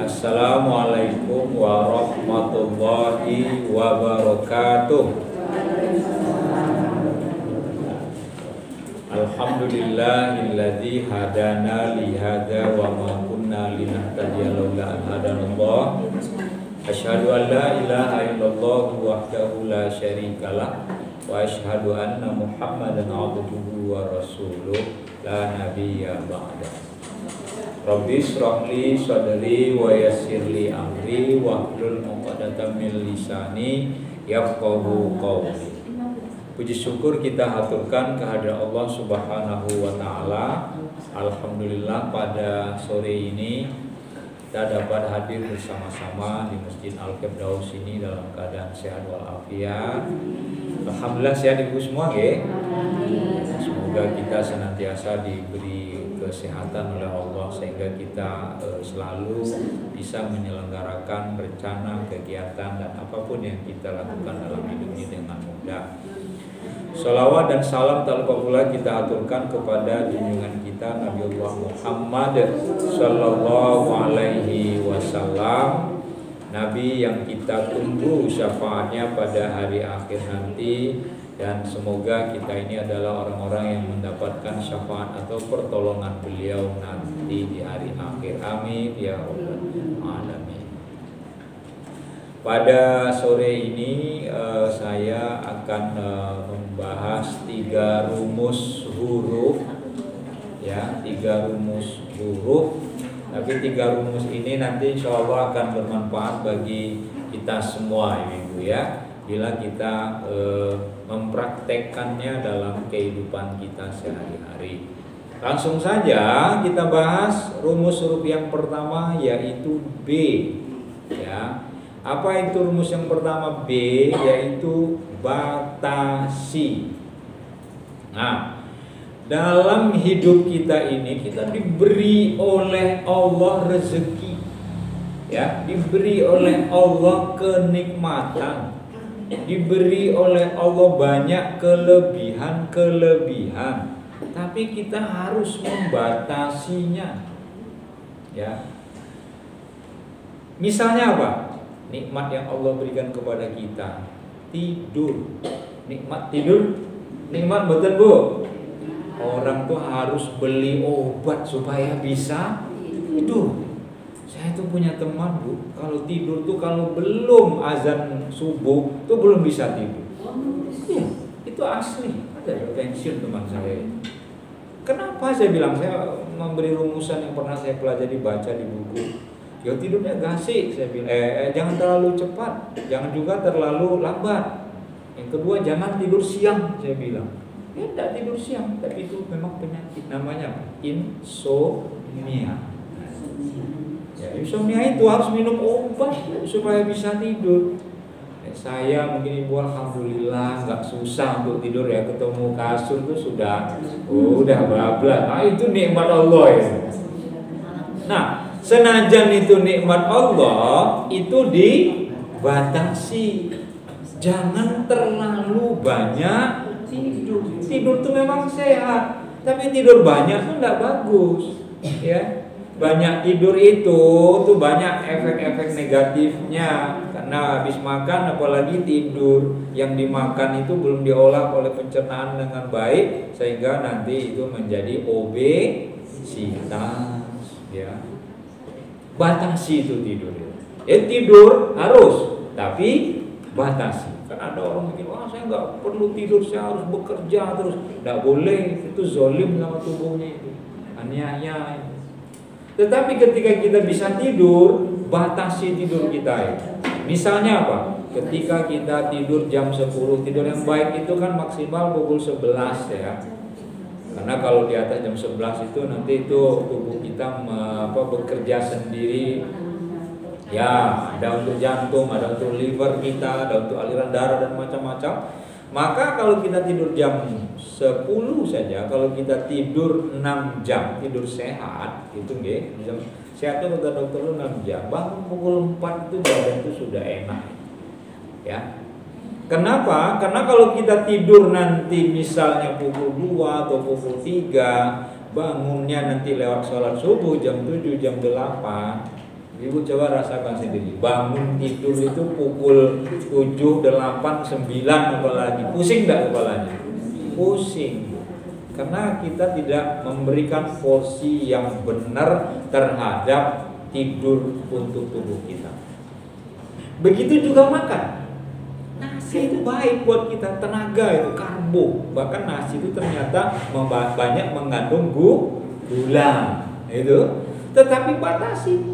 Assalamualaikum warahmatullahi wabarakatuh. Alhamdulillahilladzi hadana li hadza wa ma kunna linahtadiya laula an hadanallah. Asyhadu an la ilaha illallah wahdahu la syarikalah wa asyhadu anna Muhammadan abduhu wa rasuluh la nabiyya ba'da. Rabbi shrah li sadri wa yassir li amri wahlul 'uqdatam min lisani yafqahu qawli. Puji syukur kita haturkan kehadirat Allah Subhanahu wa taala. Alhamdulillah pada sore ini kita dapat hadir bersama-sama di Masjid Al-Firdaus ini dalam keadaan sehat walafiat. Alhamdulillah sehat ibu semua nggih. Semoga kita senantiasa diberi kesehatan oleh Allah sehingga kita selalu bisa menyelenggarakan rencana, kegiatan dan apapun yang kita lakukan dalam hidup ini dengan mudah. Shalawat dan salam tak lupa pula kita aturkan kepada junjungan kita Nabiullah Muhammad sallallahu alaihi wasallam, Nabi yang kita tunggu syafaatnya pada hari akhir nanti, dan semoga kita ini adalah orang-orang yang mendapatkan syafaat atau pertolongan beliau nanti di hari akhir. Amin ya rabbal alamin. Pada sore ini saya akan membahas 3 rumus huruf, ya, 3 rumus huruf. Tapi 3 rumus ini nanti insya Allah akan bermanfaat bagi kita semua, ibu ya, bila kita mempraktekkannya dalam kehidupan kita sehari-hari. Langsung saja kita bahas rumus huruf yang pertama, yaitu B, ya. Apa itu rumus yang pertama? B, yaitu batasi. Nah, dalam hidup kita ini kita diberi oleh Allah rezeki, ya, diberi oleh Allah kenikmatan, diberi oleh Allah banyak kelebihan, tapi kita harus membatasinya, ya. Misalnya apa? Nikmat yang Allah berikan kepada kita, tidur. Nikmat tidur, nikmat betul bu. Orang tuh harus beli obat supaya bisa tidur. Saya tuh punya teman bu, kalau tidur tuh kalau belum azan subuh tuh belum bisa tidur. Iya, itu asli. Ada pensiun teman saya. Kenapa saya bilang, saya memberi rumusan yang pernah saya pelajari baca di buku. Ya tidurnya gasik, saya bilang. Jangan terlalu cepat, jangan juga terlalu lambat. Yang kedua, jangan tidur siang, saya bilang. Ya tidak tidur siang, tapi itu memang penyakit, namanya insomnia. Ya, insomnia itu harus minum obat supaya bisa tidur. Saya mungkin ibu alhamdulillah nggak susah untuk tidur ya, ketemu kasur tuh udah bablas. Nah itu nikmat Allah ya. Nah, senajan itu nikmat Allah, itu dibatasi. Jangan terlalu banyak tidur. Tidur itu memang sehat, tapi tidur banyak itu tidak bagus, ya. Banyak tidur itu tuh banyak efek-efek negatifnya, karena habis makan apalagi tidur, yang dimakan itu belum diolah oleh pencernaan dengan baik sehingga nanti itu menjadi obesitas, ya. Batasi itu tidur. Tidur harus, tapi batasi. Kan ada orang mikir, wah saya nggak perlu tidur, saya harus bekerja terus. Nggak boleh, itu zolim sama tubuhnya itu, aniaya. Tetapi ketika kita bisa tidur, batasi tidur kita itu. Misalnya apa? Ketika kita tidur jam 10, tidur yang baik itu kan maksimal pukul 11 ya. Karena kalau di atas jam 11 itu nanti itu tubuh kita bekerja sendiri. Ya, ada untuk jantung, ada untuk liver kita, ada untuk aliran darah dan macam-macam. Maka kalau kita tidur jam 10 saja, kalau kita tidur 6 jam, tidur sehat, itu nggih, jam sehat itu kata dokter 6 jam. Bangun pukul 4 itu badan itu sudah enak. Ya. Kenapa? Karena kalau kita tidur nanti misalnya pukul 2 atau pukul 3, bangunnya nanti lewat sholat subuh jam 7, jam 8, Ibu coba rasakan sendiri. Bangun tidur itu pukul 7, 8, 9 apalagi. Pusing enggak kepalanya? Pusing. Karena kita tidak memberikan porsi yang benar terhadap tidur untuk tubuh kita. Begitu juga makan. Nasi itu baik buat kita, tenaga itu, karbo. Bahkan nasi itu ternyata banyak mengandung gula. Itu. Tetapi batasi.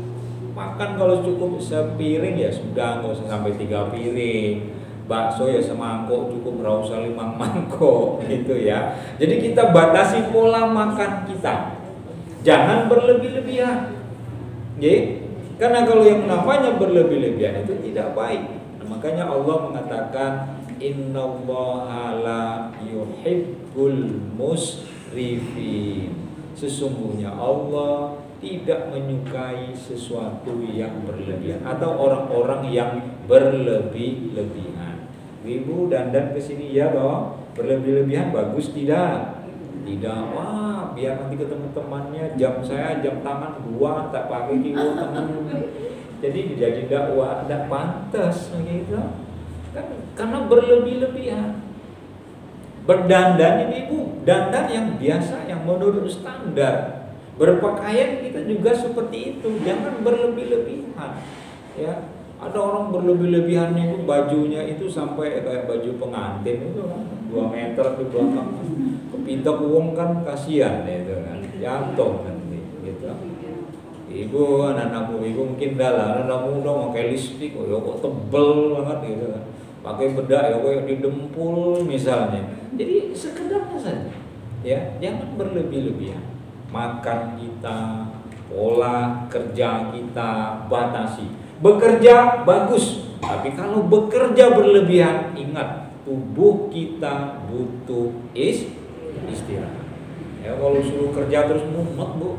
Makan kalau cukup sepiring ya sudah, nggak usah sampai 3 piring. Bakso ya semangkok cukup, nggak usah 5 mangkok gitu ya. Jadi kita batasi pola makan kita. Jangan berlebih-lebihan. Karena kalau yang namanya berlebih-lebihan itu tidak baik. Makanya Allah mengatakan innallaha la yuhibbul musrifin. Sesungguhnya Allah tidak menyukai sesuatu yang berlebihan atau orang-orang yang berlebih-lebihan. Ibu dandan kesini ya toh, berlebih-lebihan bagus tidak? Tidak. Wah, biar nanti ketemu temannya, jam saya jam tangan 2 tak pakai kiwo teman. Jadi jadi dakwah tidak pantas gitu. Kan karena berlebih-lebihan. Berdandan ini Ibu, dandan yang biasa yang menurut standar. Berpakaian kita juga seperti itu, jangan berlebih-lebihan. Ya, ada orang berlebih-lebihan itu bajunya itu sampai kayak baju pengantin itu kan, 2 meter di belakang. Kepintak uang kan kasihan itu kan, jatuh nanti gitu. Ibu, anak-anakmu ibu mungkin dah anakmu udah pakai lipstik, oh ya kok tebel banget gitu kan. Pakai bedak ya kayak di dempul misalnya. Jadi sekedarnya saja. Ya, jangan berlebih-lebihan. Makan kita, pola kerja kita batasi. Bekerja bagus, tapi kalau bekerja berlebihan, ingat tubuh kita butuh istirahat. Ya, kalau suruh kerja terus mumet Bu,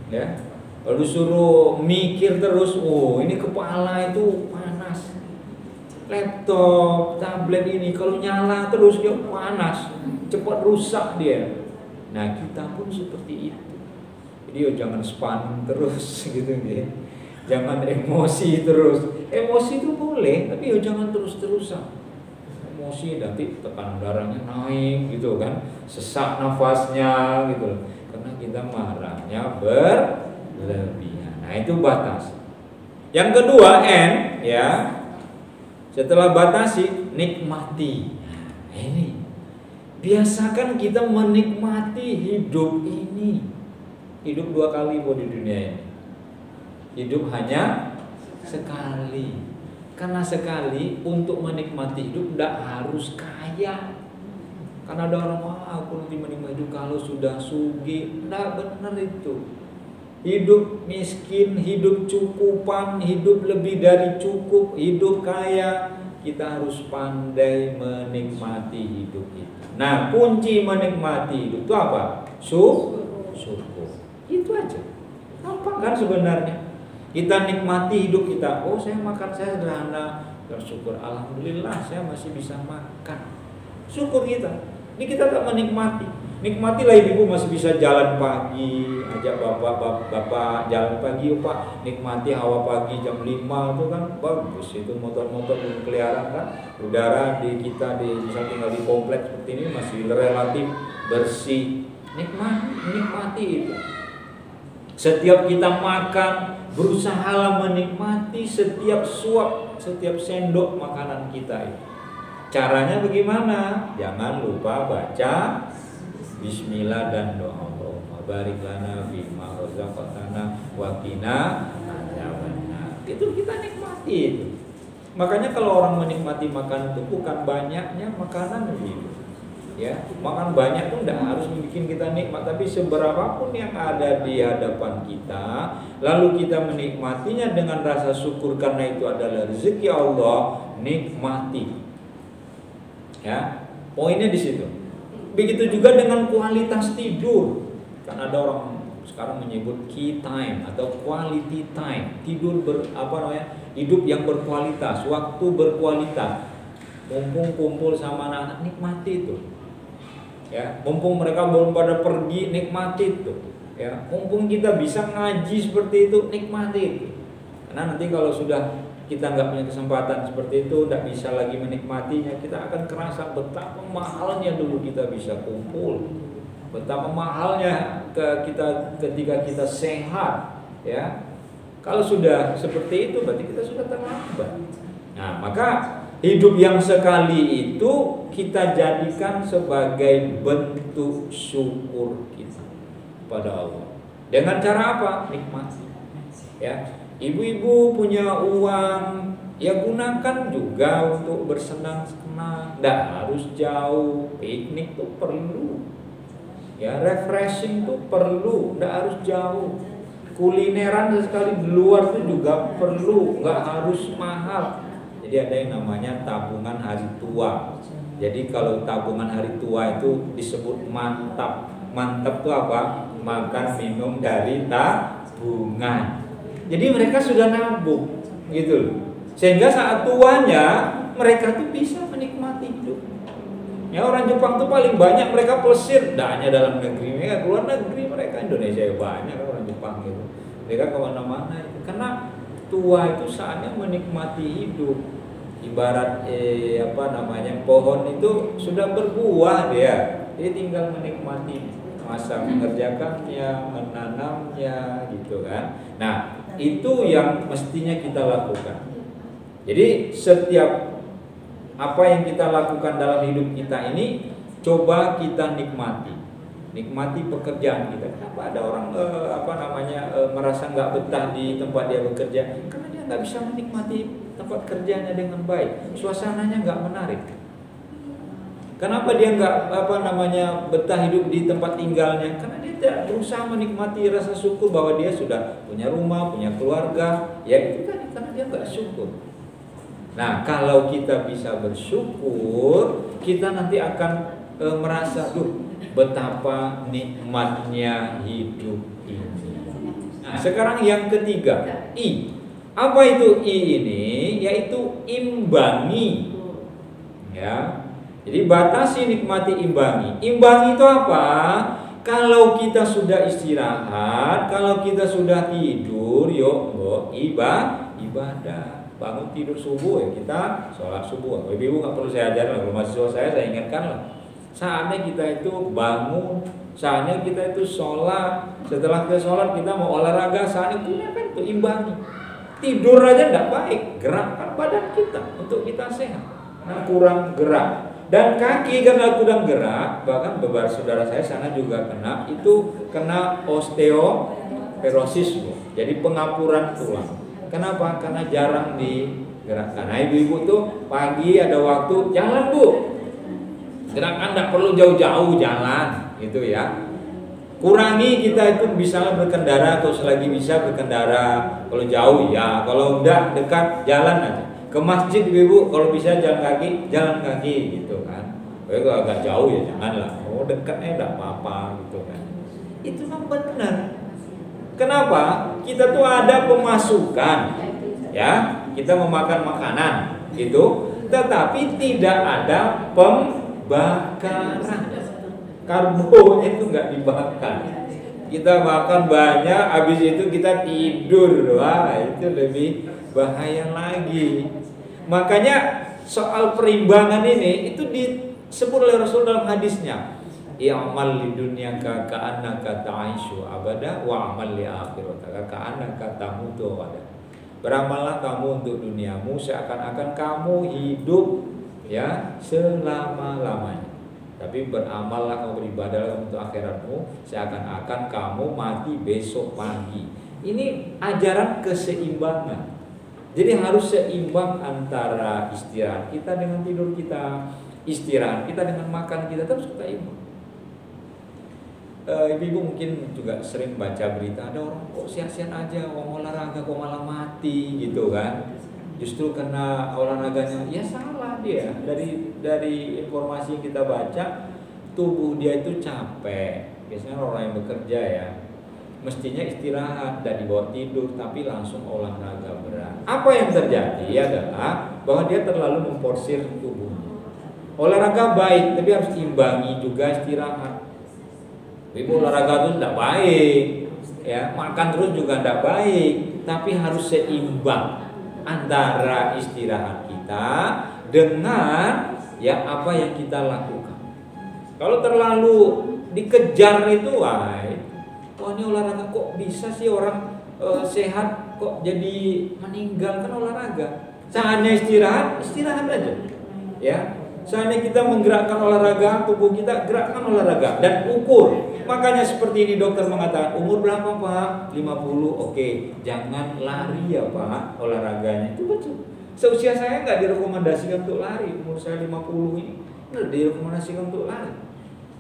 ya. Kalau suruh mikir terus, oh ini kepala itu panas. Laptop, tablet ini kalau nyala terus dia panas, cepat rusak dia. Nah kita pun seperti itu. Jadi jangan spam terus gitu ya. Jangan emosi terus. Emosi itu boleh, tapi jangan terus-terusan. Emosi nanti tekanan darahnya naik gitu kan, sesak nafasnya gitu. Karena kita marahnya berlebihan. Nah itu batas. Yang kedua N ya. Setelah batasi, nikmati. Nah, ini biasakan kita menikmati hidup ini. Hidup 2 kali di dunia ini. Hidup hanya sekali. Karena sekali untuk menikmati hidup tidak harus kaya. Karena ada orang aku nanti menikmati hidup kalau sudah sugih. Tidak benar itu. Hidup miskin, hidup cukupan, hidup lebih dari cukup, hidup kaya. Kita harus pandai menikmati hidup itu. Nah, kunci menikmati hidup itu apa? Syukur. Itu aja. Gampang kan sebenarnya? Kita nikmati hidup kita. Oh, saya makan saya sederhana. Bersyukur, alhamdulillah saya masih bisa makan. Syukur kita. Ini kita tak menikmati. Nikmatilah ibu masih bisa jalan pagi, ajak bapak jalan pagi, Pak. Nikmati hawa pagi jam 5 itu kan bagus. Itu motor-motor belum keliaran kan. Udara di kita bisa tinggal di kompleks seperti ini masih relatif bersih. Nikmati itu. Setiap kita makan, berusaha menikmati setiap suap, setiap sendok makanan kita itu. Caranya bagaimana? Jangan lupa baca Bismillah dan doa Allahumma barik lana fima razaqtana wa qina adzabannar. Itu kita nikmati itu. Makanya kalau orang menikmati makanan itu bukan banyaknya makanan gitu. Ya, makan banyak itu tidak harus bikin kita nikmat, tapi seberapapun yang ada di hadapan kita, lalu kita menikmatinya dengan rasa syukur karena itu adalah rezeki Allah, nikmati. Ya, poinnya di situ. Begitu juga dengan kualitas tidur. Kan ada orang sekarang menyebut key time atau quality time. Tidur hidup yang berkualitas, waktu berkualitas. Mumpung kumpul sama anak-anak, nikmati itu. Ya, mumpung mereka belum pada pergi, nikmati itu. Ya, mumpung kita bisa ngaji seperti itu, nikmati itu. Karena nanti kalau sudah kita nggak punya kesempatan seperti itu, nggak bisa lagi menikmatinya, kita akan kerasa betapa mahalnya dulu kita bisa kumpul, betapa mahalnya kita ketika kita sehat, ya. Kalau sudah seperti itu, berarti kita sudah terlambat. Nah, maka hidup yang sekali itu kita jadikan sebagai bentuk syukur kita pada Allah. Dengan cara apa? Nikmati. Ya. Ibu-ibu punya uang, ya gunakan juga untuk bersenang-senang. Tidak harus jauh, piknik tuh perlu. Ya, refreshing tuh perlu, tidak harus jauh. Kulineran sekali di luar tuh juga perlu, nggak harus mahal. Jadi ada yang namanya tabungan hari tua. Jadi kalau tabungan hari tua itu disebut mantap. Mantap tuh apa? Makan minum dari tabungan. Jadi mereka sudah nabung, gitu loh. Sehingga saat tuanya mereka tuh bisa menikmati hidup. Ya, orang Jepang tuh paling banyak mereka plesir, tidak hanya dalam negeri, mereka keluar negeri, mereka Indonesia ya banyak orang Jepang gitu. Mereka kemana-mana itu. Karena tua itu saatnya menikmati hidup. Ibarat pohon itu sudah berbuah dia, jadi tinggal menikmati masa mengerjakannya, menanamnya, gitu kan. Nah, itu yang mestinya kita lakukan. Jadi setiap apa yang kita lakukan dalam hidup kita ini coba kita nikmati pekerjaan kita. Kenapa ada orang merasa nggak betah di tempat dia bekerja? Karena dia nggak bisa menikmati tempat kerjanya dengan baik, suasananya nggak menarik. Kenapa dia nggak betah hidup di tempat tinggalnya? Karena dia tidak berusaha menikmati rasa syukur bahwa dia sudah punya rumah, punya keluarga. Ya itu kan karena dia nggak syukur. Nah, kalau kita bisa bersyukur, kita nanti akan merasa, betapa nikmatnya hidup ini. Nah, sekarang yang ketiga, I. Apa itu I ini? Yaitu imbangi. Ya. Jadi batasi, nikmati, imbangi. Imbangi itu apa? Kalau kita sudah istirahat, kalau kita sudah tidur, ibadah. Bangun tidur subuh ya kita sholat subuh. Ibu nggak perlu saya ajarkan, kalau mahasiswa saya ingatkan lah. Saatnya kita itu bangun, saatnya kita itu sholat. Setelah kita sholat kita mau olahraga, saatnya itu kan itu imbangi. Tidur aja tidak baik, gerakkan badan kita untuk kita sehat. Nah, kurang gerak. Dan kaki karena kurang gerak, bahkan beberapa saudara saya sana juga kena osteoporosis, jadi pengapuran tulang. Kenapa? Karena jarang digerakkan. Nah, ibu-ibu tuh pagi ada waktu jalan bu, gerakan tidak perlu jauh-jauh jalan, gitu ya. Kurangi kita itu bisa berkendara atau selagi bisa berkendara. Kalau jauh ya, kalau enggak dekat jalan aja. Ke masjid ibu kalau bisa jalan kaki gitu kan. Kalau agak jauh ya janganlah. Oh dekatnya enggak apa-apa gitu kan. Itu kan benar. Kenapa? Kita tuh ada pemasukan, ya kita memakan makanan gitu, tetapi tidak ada pembakaran. Karbo itu nggak dibakar. Kita makan banyak, habis itu kita tidur, wah itu lebih bahaya lagi. Makanya soal perimbangan ini itu disebut oleh Rasul dalam hadisnya. I'mal li dunyaka ka'annaka ta'ishu abada wa amal li akhiratika ka'annaka tamutu abada. Beramallah kamu untuk duniamu seakan-akan kamu hidup ya selama-lamanya. Tapi beramallah kamu, beribadahlah untuk akhiratmu seakan-akan kamu mati besok pagi. Ini ajaran keseimbangan. Jadi harus seimbang antara istirahat kita dengan tidur kita, istirahat kita dengan makan kita, terus kita imbang. Ibu-ibu mungkin juga sering baca berita, ada orang kok siang-siang aja mau olahraga kok malah mati gitu kan. Justru karena olahraganya ya salah dia. Dari informasi yang kita baca, tubuh dia itu capek. Biasanya orang yang bekerja ya, mestinya istirahat dan dibawa tidur, tapi langsung olahraga berat. Apa yang terjadi adalah bahwa dia terlalu memforsir tubuhnya. Olahraga baik, tapi harus imbangi juga istirahat. Ibu olahraga itu tidak baik, ya makan terus juga tidak baik. tapi harus seimbang antara istirahat kita dengan ya apa yang kita lakukan. Kalau terlalu dikejar itu, wah ini olahraga kok bisa sih orang sehat kok jadi meninggal, kan olahraga. Saatnya istirahat aja. Ya, saatnya kita menggerakkan olahraga, tubuh kita gerakkan olahraga dan ukur. Makanya seperti ini dokter mengatakan, umur berapa Pak? 50, oke, jangan lari ya Pak olahraganya. Itu betul. Seusia saya nggak direkomendasikan untuk lari, umur saya 50 ini nggak direkomendasikan untuk lari.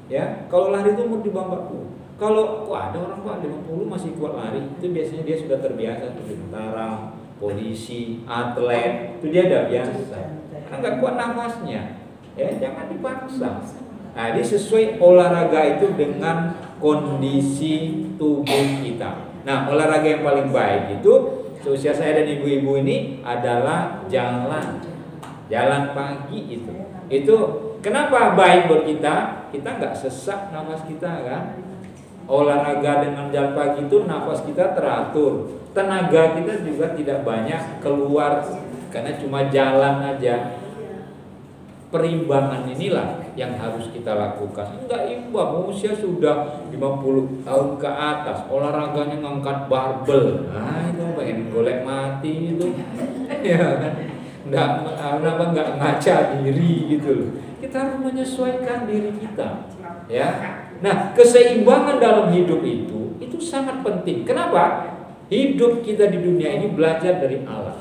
Ya, kalau lari itu umur di bawah 40. Kalau ada orang Pak 50 masih kuat lari, itu biasanya dia sudah terbiasa tuh tentara, polisi, atlet, itu dia udah biasa. Kan nggak kuat nafasnya. Ya, jangan dipaksa. Nah, ini sesuai olahraga itu dengan kondisi tubuh kita. Nah, olahraga yang paling baik itu seusia saya dan ibu-ibu ini adalah jalan pagi itu. Itu kenapa baik buat kita? Kita nggak sesak nafas kita kan? Olahraga dengan jalan pagi itu nafas kita teratur, tenaga kita juga tidak banyak keluar karena cuma jalan aja. Perimbangan inilah yang harus kita lakukan. Enggak imbang, usia sudah 50 tahun ke atas, olahraganya ngangkat barbel. Nah, itu pengen golek mati itu. Ya kan? Enggak ngaca diri gitu loh. Kita harus menyesuaikan diri kita. Ya. Nah, keseimbangan dalam hidup itu sangat penting. Kenapa? Hidup kita di dunia ini belajar dari alam.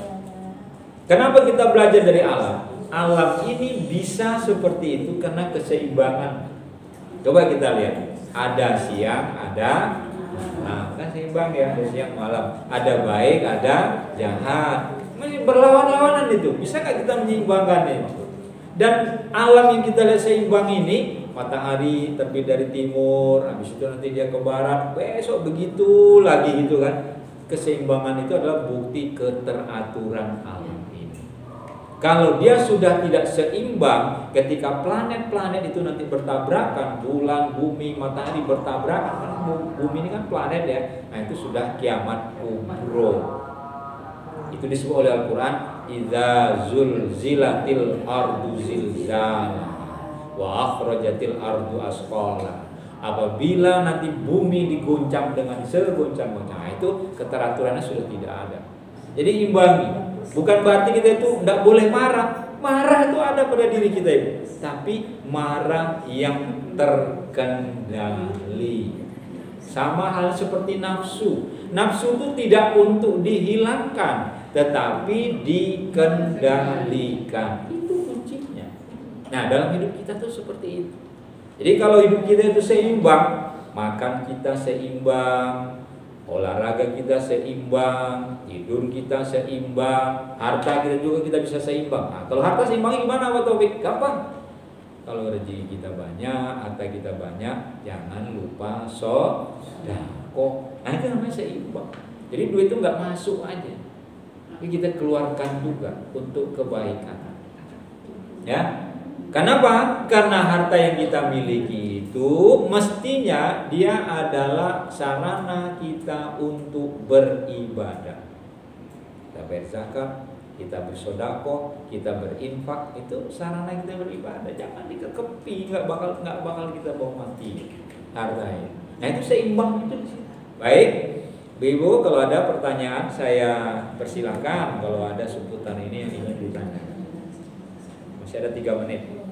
Kenapa kita belajar dari alam? Alam ini bisa seperti itu karena keseimbangan. Coba kita lihat, ada siang, ada malam, kan seimbang ya, ada siang malam, ada baik, ada jahat, berlawan-lawanan itu. Bisa nggak kita menyeimbangkan itu? Dan alam yang kita lihat seimbang ini, matahari terbit dari timur, habis itu nanti dia ke barat, besok begitu lagi gitu kan. Keseimbangan itu adalah bukti keteraturan alam. Kalau dia sudah tidak seimbang, ketika planet-planet itu nanti bertabrakan, bulan, bumi, matahari bertabrakan, bumi ini kan planet ya, nah itu sudah kiamat kubro. Itu disebut oleh Al-Quran, idza zulzilatil ardu zilzala wa akhrajatil ardu asqala. Apabila nanti bumi diguncang dengan seguncang-guncang, itu keteraturannya sudah tidak ada. Jadi imbangi. Bukan berarti kita itu tidak boleh marah. Marah itu ada pada diri kita itu, tapi marah yang terkendali. Sama hal seperti nafsu. Nafsu itu tidak untuk dihilangkan, tetapi dikendalikan. Itu kuncinya. Nah, dalam hidup kita tuh seperti itu. Jadi kalau hidup kita itu seimbang, makan kita seimbang, olahraga kita seimbang, tidur kita seimbang, harta kita juga kita bisa seimbang. Nah, kalau harta seimbang gimana Pak Taufik? Gampang. Kalau rezeki kita banyak, harta kita banyak, jangan lupa sedekah. Nah, itu namanya seimbang. Jadi duit itu nggak masuk aja, tapi kita keluarkan juga untuk kebaikan. Ya. Kenapa? Karena harta yang kita miliki itu mestinya dia adalah sarana kita untuk beribadah. Kita berzakat, kita bersedekah, kita berinfak, itu sarana kita beribadah. Jangan dikekepi, nggak bakal kita bawa mati hartanya. Nah, itu seimbang itu di situ. Baik, Ibu, kalau ada pertanyaan saya persilahkan. Kalau ada seputar ini yang ingin ditanyakan. Masih ada 3 menit.